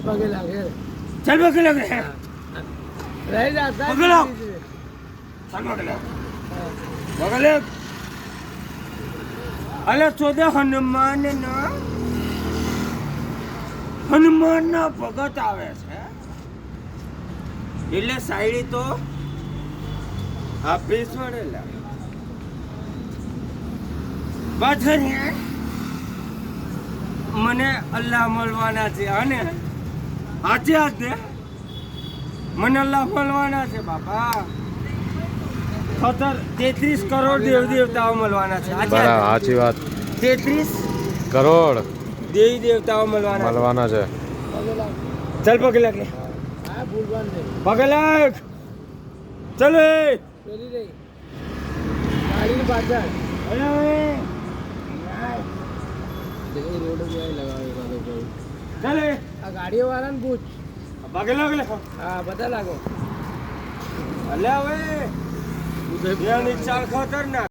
પગે લાગે चल पगे लग रहे રહી જાતા પગે લાગ चल पगे लग पगे लग अले चौदह हनुमान ના ભગત આવે છે એટલે સાયડી તો આપી છોડેલા પાછળ મને અલ્લાહ મળવાના છે અને આજે આજે મને અલ્લાહ મળવાના છે બાપા 33 કરોડ દેવ દેવતાઓ મળવાના છે આજે સાચી વાત 33 કરોડ દેવી દેવતાઓ મળવાના છે ચલ પગે લાગ લે હા ભૂલવાન નહીં પગે લાગ ચલ એ પેલી રહી ગાડીની પાછળ અરે દેખો રોડ पे लगावे वालों को ચલ એ આ ગાડીઓ વાળાને પૂછ પગે લાગ લે હા બધા લાગો અલે હવે ઉદય ચાલ ખતરનાક